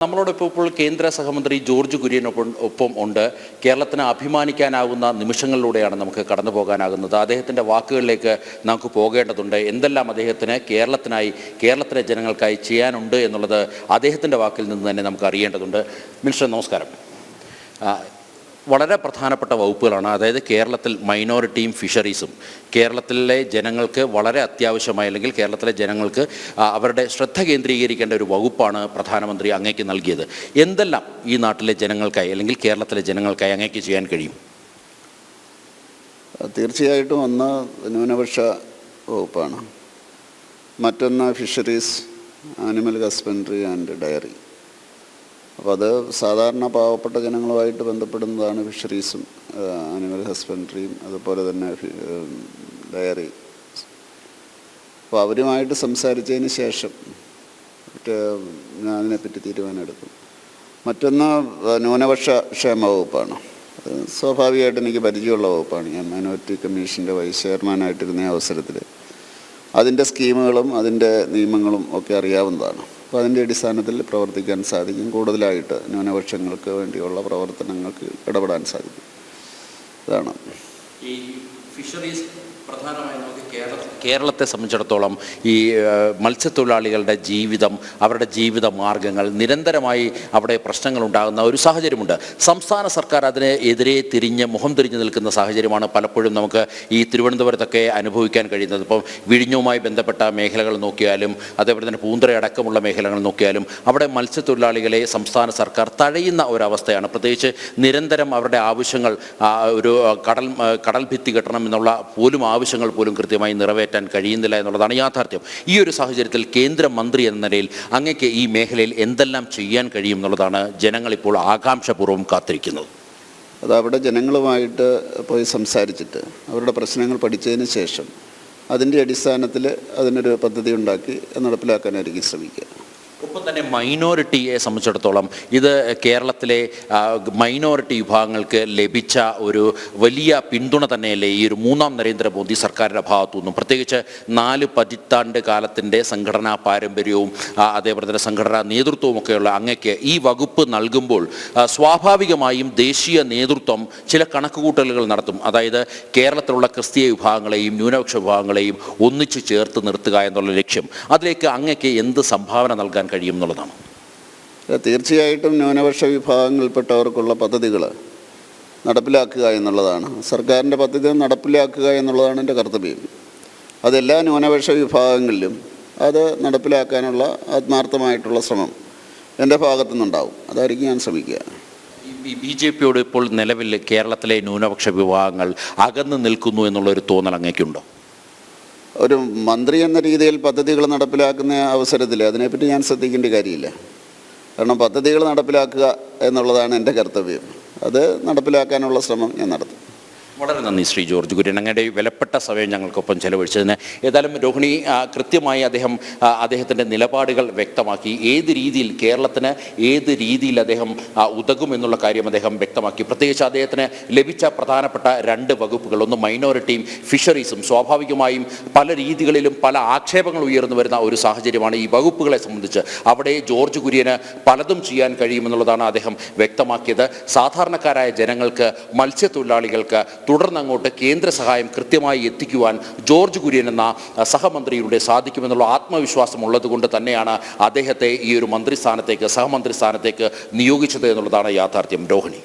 നമ്മളോടൊപ്പം ഇപ്പോൾ കേന്ദ്ര സഹമന്ത്രി ജോർജ് കുര്യനൊപ്പം ഉണ്ട്. കേരളത്തിന് അഭിമാനിക്കാനാകുന്ന നിമിഷങ്ങളിലൂടെയാണ് നമുക്ക് കടന്നു പോകാനാകുന്നത്. അദ്ദേഹത്തിൻ്റെ വാക്കുകളിലേക്ക് നമുക്ക് പോകേണ്ടതുണ്ട്. എന്തെല്ലാം അദ്ദേഹത്തിന് കേരളത്തിലെ ജനങ്ങൾക്കായി ചെയ്യാനുണ്ട് എന്നുള്ളത് അദ്ദേഹത്തിൻ്റെ വാക്കിൽ നിന്ന് തന്നെ നമുക്ക് അറിയേണ്ടതുണ്ട്. മിനിസ്റ്റർ നമസ്കാരം. വളരെ പ്രധാനപ്പെട്ട വകുപ്പുകളാണ്. അതായത് കേരളത്തിൽ മൈനോറിറ്റിയും ഫിഷറീസും കേരളത്തിലെ ജനങ്ങൾക്ക് വളരെ അത്യാവശ്യമായ, അല്ലെങ്കിൽ കേരളത്തിലെ ജനങ്ങൾക്ക് അവരുടെ ശ്രദ്ധ കേന്ദ്രീകരിക്കേണ്ട ഒരു വകുപ്പാണ് പ്രധാനമന്ത്രി അങ്ങേക്ക് നൽകിയത്. എന്തെല്ലാം ഈ നാട്ടിലെ ജനങ്ങൾക്കായി അല്ലെങ്കിൽ കേരളത്തിലെ ജനങ്ങൾക്കായി അങ്ങേക്ക് ചെയ്യാൻ കഴിയും? തീർച്ചയായിട്ടും ഒന്ന് ന്യൂനപക്ഷ വകുപ്പാണ്, മറ്റൊന്ന് fisheries, animal husbandry and dairy. അപ്പോൾ അത് സാധാരണ പാവപ്പെട്ട ജനങ്ങളുമായിട്ട് ബന്ധപ്പെടുന്നതാണ് ഫിഷറീസും ആനിമൽ ഹസ്ബൻഡറിയും, അതുപോലെ തന്നെ ഡയറി. അപ്പോൾ അവരുമായിട്ട് സംസാരിച്ചതിന് ശേഷം ഞാൻ അതിനെപ്പറ്റി തീരുമാനമെടുക്കും. മറ്റൊന്ന് ന്യൂനപക്ഷ ക്ഷേമ വകുപ്പാണ്. അത് സ്വാഭാവികമായിട്ട് എനിക്ക് പരിചയമുള്ള വകുപ്പാണ്. ഞാൻ മൈനോറിറ്റി കമ്മീഷൻ്റെ വൈസ് ചെയർമാനായിട്ടിരുന്ന അവസരത്തിൽ അതിൻ്റെ സ്കീമുകളും അതിൻ്റെ നിയമങ്ങളും ഒക്കെ അറിയാവുന്നതാണ്. അപ്പോൾ അതിൻ്റെ അടിസ്ഥാനത്തിൽ പ്രവർത്തിക്കാൻ സാധിക്കും. കൂടുതലായിട്ട് ന്യൂനപക്ഷങ്ങൾക്ക് വേണ്ടിയുള്ള പ്രവർത്തനങ്ങൾക്ക് ഇടപെടാൻ സാധിക്കും. ഇതാണ് ഈ ഫിഷറീസ് പ്രധാനമായും നമുക്ക് കേരളത്തെ സംബന്ധിച്ചിടത്തോളം ഈ മത്സ്യത്തൊഴിലാളികളുടെ ജീവിതം, അവരുടെ ജീവിത മാർഗങ്ങൾ, നിരന്തരമായി അവിടെ പ്രശ്നങ്ങളുണ്ടാകുന്ന ഒരു സാഹചര്യമുണ്ട്. സംസ്ഥാന സർക്കാർ അതിന് എതിരെ മുഖം തിരിഞ്ഞ് നിൽക്കുന്ന സാഹചര്യമാണ് പലപ്പോഴും നമുക്ക് ഈ തിരുവനന്തപുരത്തൊക്കെ അനുഭവിക്കാൻ കഴിയുന്നത്. ഇപ്പം വിഴിഞ്ഞവുമായി ബന്ധപ്പെട്ട മേഖലകൾ നോക്കിയാലും, അതേപോലെ തന്നെ പൂന്തറ അടക്കമുള്ള മേഖലകൾ നോക്കിയാലും അവിടെ മത്സ്യത്തൊഴിലാളികളെ സംസ്ഥാന സർക്കാർ തഴയുന്ന ഒരവസ്ഥയാണ്. പ്രത്യേകിച്ച് നിരന്തരം അവരുടെ ആവശ്യങ്ങൾ, ഒരു കടൽ ഭിത്തി കെട്ടണം എന്നുള്ള ആവശ്യങ്ങൾ പോലും കൃത്യമായി നിറവേറ്റാൻ കഴിയുന്നില്ല എന്നുള്ളതാണ് യാഥാർത്ഥ്യം. ഈ ഒരു സാഹചര്യത്തിൽ കേന്ദ്രമന്ത്രി എന്ന നിലയിൽ അങ്ങേക്ക് ഈ മേഖലയിൽ എന്തെല്ലാം ചെയ്യാൻ കഴിയും എന്നുള്ളതാണ് ജനങ്ങളിപ്പോൾ ആകാംക്ഷപൂർവ്വം കാത്തിരിക്കുന്നത്. അത് അവിടെ ജനങ്ങളുമായിട്ട് പോയി സംസാരിച്ചിട്ട് അവരുടെ പ്രശ്നങ്ങൾ പഠിച്ചതിന് ശേഷം അതിൻ്റെ അടിസ്ഥാനത്തിൽ അതിനൊരു പദ്ധതി ഉണ്ടാക്കി നടപ്പിലാക്കാനായിരിക്കും ശ്രമിക്കുക. ഒപ്പം തന്നെ മൈനോറിറ്റിയെ സംബന്ധിച്ചിടത്തോളം ഇത് കേരളത്തിലെ മൈനോറിറ്റി വിഭാഗങ്ങൾക്ക് ലഭിച്ച ഒരു വലിയ പിന്തുണ തന്നെയല്ലേ ഈ ഒരു മൂന്നാം നരേന്ദ്രമോദി സർക്കാരിൻ്റെ ഭാഗത്തുനിന്നും? പ്രത്യേകിച്ച് 4 പതിറ്റാണ്ട് കാലത്തിൻ്റെ സംഘടനാ പാരമ്പര്യവും അതേപോലെ തന്നെ സംഘടനാ നേതൃത്വവും ഒക്കെയുള്ള അങ്ങയ്ക്ക് ഈ വകുപ്പ് നൽകുമ്പോൾ സ്വാഭാവികമായും ദേശീയ നേതൃത്വം ചില കണക്കുകൂട്ടലുകൾ നടത്തും. അതായത് കേരളത്തിലുള്ള ക്രിസ്തീയ വിഭാഗങ്ങളെയും ന്യൂനപക്ഷ വിഭാഗങ്ങളെയും ഒന്നിച്ചു ചേർത്ത് നിർത്തുക എന്നുള്ള ലക്ഷ്യം. അതിലേക്ക് അങ്ങയ്ക്ക് എന്ത് സംഭാവന നൽകാൻ കഴിയും എന്നുള്ളതാണ്? തീർച്ചയായിട്ടും ന്യൂനപക്ഷ വിഭാഗങ്ങളിൽപ്പെട്ടവർക്കുള്ള പദ്ധതികൾ നടപ്പിലാക്കുക എന്നുള്ളതാണ് സർക്കാരിൻ്റെ പദ്ധതി. നടപ്പിലാക്കുക എന്നുള്ളതാണ് എൻ്റെ കർത്തവ്യം. അതെല്ലാ ന്യൂനപക്ഷ വിഭാഗങ്ങളിലും അത് നടപ്പിലാക്കാനുള്ള ആത്മാർത്ഥമായിട്ടുള്ള ശ്രമം എൻ്റെ ഭാഗത്തു നിന്നുണ്ടാവും. അതായിരിക്കും ഞാൻ ശ്രമിക്കുക. BJPയോട് ഇപ്പോൾ നിലവിൽ കേരളത്തിലെ ന്യൂനപക്ഷ വിഭാഗങ്ങൾ അകന്നു നിൽക്കുന്നു എന്നുള്ളൊരു തോന്നൽ അങ്ങേക്കുണ്ടോ? ഒരു മന്ത്രി എന്ന രീതിയിൽ പദ്ധതികൾ നടപ്പിലാക്കുന്ന അവസരത്തിൽ അതിനെപ്പറ്റി ഞാൻ ശ്രദ്ധിക്കേണ്ട കാര്യമില്ല. കാരണം പദ്ധതികൾ നടപ്പിലാക്കുക എന്നുള്ളതാണ് എൻ്റെ കർത്തവ്യം. അത് നടപ്പിലാക്കാനുള്ള ശ്രമം ഞാൻ നടത്തും. വളരെ നന്ദി ശ്രീ ജോർജ് കുര്യൻ, അങ്ങയുടെ വിലപ്പെട്ട സമയം ഞങ്ങൾക്കൊപ്പം ചെലവഴിച്ചതിന്. ഏതായാലും രോഹിണി കൃത്യമായി അദ്ദേഹത്തിൻ്റെ നിലപാടുകൾ വ്യക്തമാക്കി. കേരളത്തിന് ഏത് രീതിയിൽ അദ്ദേഹം ഉതകുമെന്നുള്ള കാര്യം അദ്ദേഹം വ്യക്തമാക്കി. പ്രത്യേകിച്ച് അദ്ദേഹത്തിന് ലഭിച്ച പ്രധാനപ്പെട്ട 2 വകുപ്പുകൾ, ഒന്ന് മൈനോറിറ്റിയും ഫിഷറീസും. സ്വാഭാവികമായും പല രീതികളിലും പല ആക്ഷേപങ്ങൾ ഉയർന്നു വരുന്ന ഒരു സാഹചര്യമാണ് ഈ വകുപ്പുകളെ സംബന്ധിച്ച്. അവിടെ ജോർജ് കുര്യന് പലതും ചെയ്യാൻ കഴിയുമെന്നുള്ളതാണ് അദ്ദേഹം വ്യക്തമാക്കിയത്. സാധാരണക്കാരായ ജനങ്ങൾക്ക്, മത്സ്യത്തൊഴിലാളികൾക്ക് തുടർന്നങ്ങോട്ട് കേന്ദ്ര സഹായം കൃത്യമായി എത്തിക്കുവാൻ ജോർജ് കുര്യൻ എന്ന സഹമന്ത്രിയുടെ സാധിക്കുമെന്നുള്ള ആത്മവിശ്വാസം ഉള്ളതുകൊണ്ട് തന്നെയാണ് അദ്ദേഹത്തെ ഈ ഒരു സഹമന്ത്രി സ്ഥാനത്തേക്ക് നിയോഗിച്ചത് എന്നുള്ളതാണ് യാഥാർത്ഥ്യം. രോഹിണി.